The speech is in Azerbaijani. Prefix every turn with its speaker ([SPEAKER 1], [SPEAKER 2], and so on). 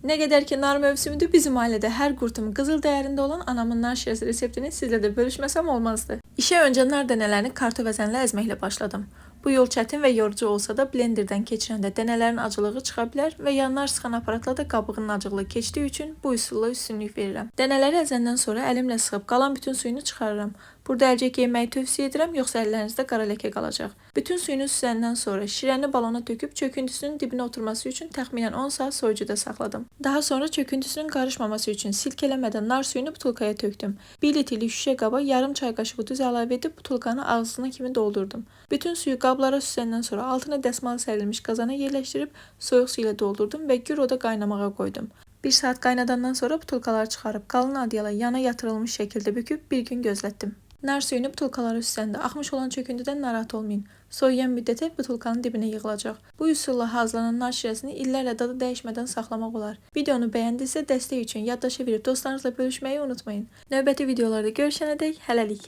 [SPEAKER 1] Nə qədər ki nar mövsümüdür, bizim ailədə hər qurtum qızıl dəyərində olan anamın nar şirəsi reseptini sizlə də bölüşməsəm olmazdı. İşə öncə nar dənələrini kartovəzənlə əzməklə başladım. Bu yol çətin və yorucu olsa da blenderdən keçirəndə dənələrin acılığı çıxa bilər və ya nar sıxan aparatla da qabığının acılığı keçdiyi üçün bu üsulla üstünlük verirəm. Dənələri əzəndən sonra əlimlə sıxıb qalan bütün suyunu çıxarıram. Burada əlcək yeməyi tövsiyə edirəm, yoxsa əllərinizdə qara ləkə qalacaq. Bütün suyunu süzəndən sonra şirəni balona töküb çöküntüsünün dibinə oturması üçün təxminən 10 saat soyucuda saxladım. Daha sonra çöküntüsünün qarışmaması üçün silkələmədən nar suyunu butulkaya tökdüm. 1 litrlik şüşə qaba yarım çay qaşığı duz əlavə edib butulkanı ağzına kimi doldurdum. Bütün suyu qablara süzəndən sonra altına dəsmal sərilmiş qazana yerləşdirib soyuq su ilə doldurdum və gür oda qaynamağa qoydum. 1 saat qaynadandan sonra butulkaları çıxarıb qalın adyala yana yatırılmış şəkildə büküb bir gün gözlətdim. Nar suyunu butulkalara süzəndə axmış olan çöküntüdən narahat olmayın. Soyuyan müddətə butulkanın dibinə yığılacaq. Bu üsulla hazırlanan nar şirəsini illərlə dadı dəyişmədən saxlamaq olar. Videonu bəyəndinizsə dəstək üçün yaddaşa verib dostlarınızla bölüşməyi unutmayın. Növbəti videolarda görüşənədək hələlik.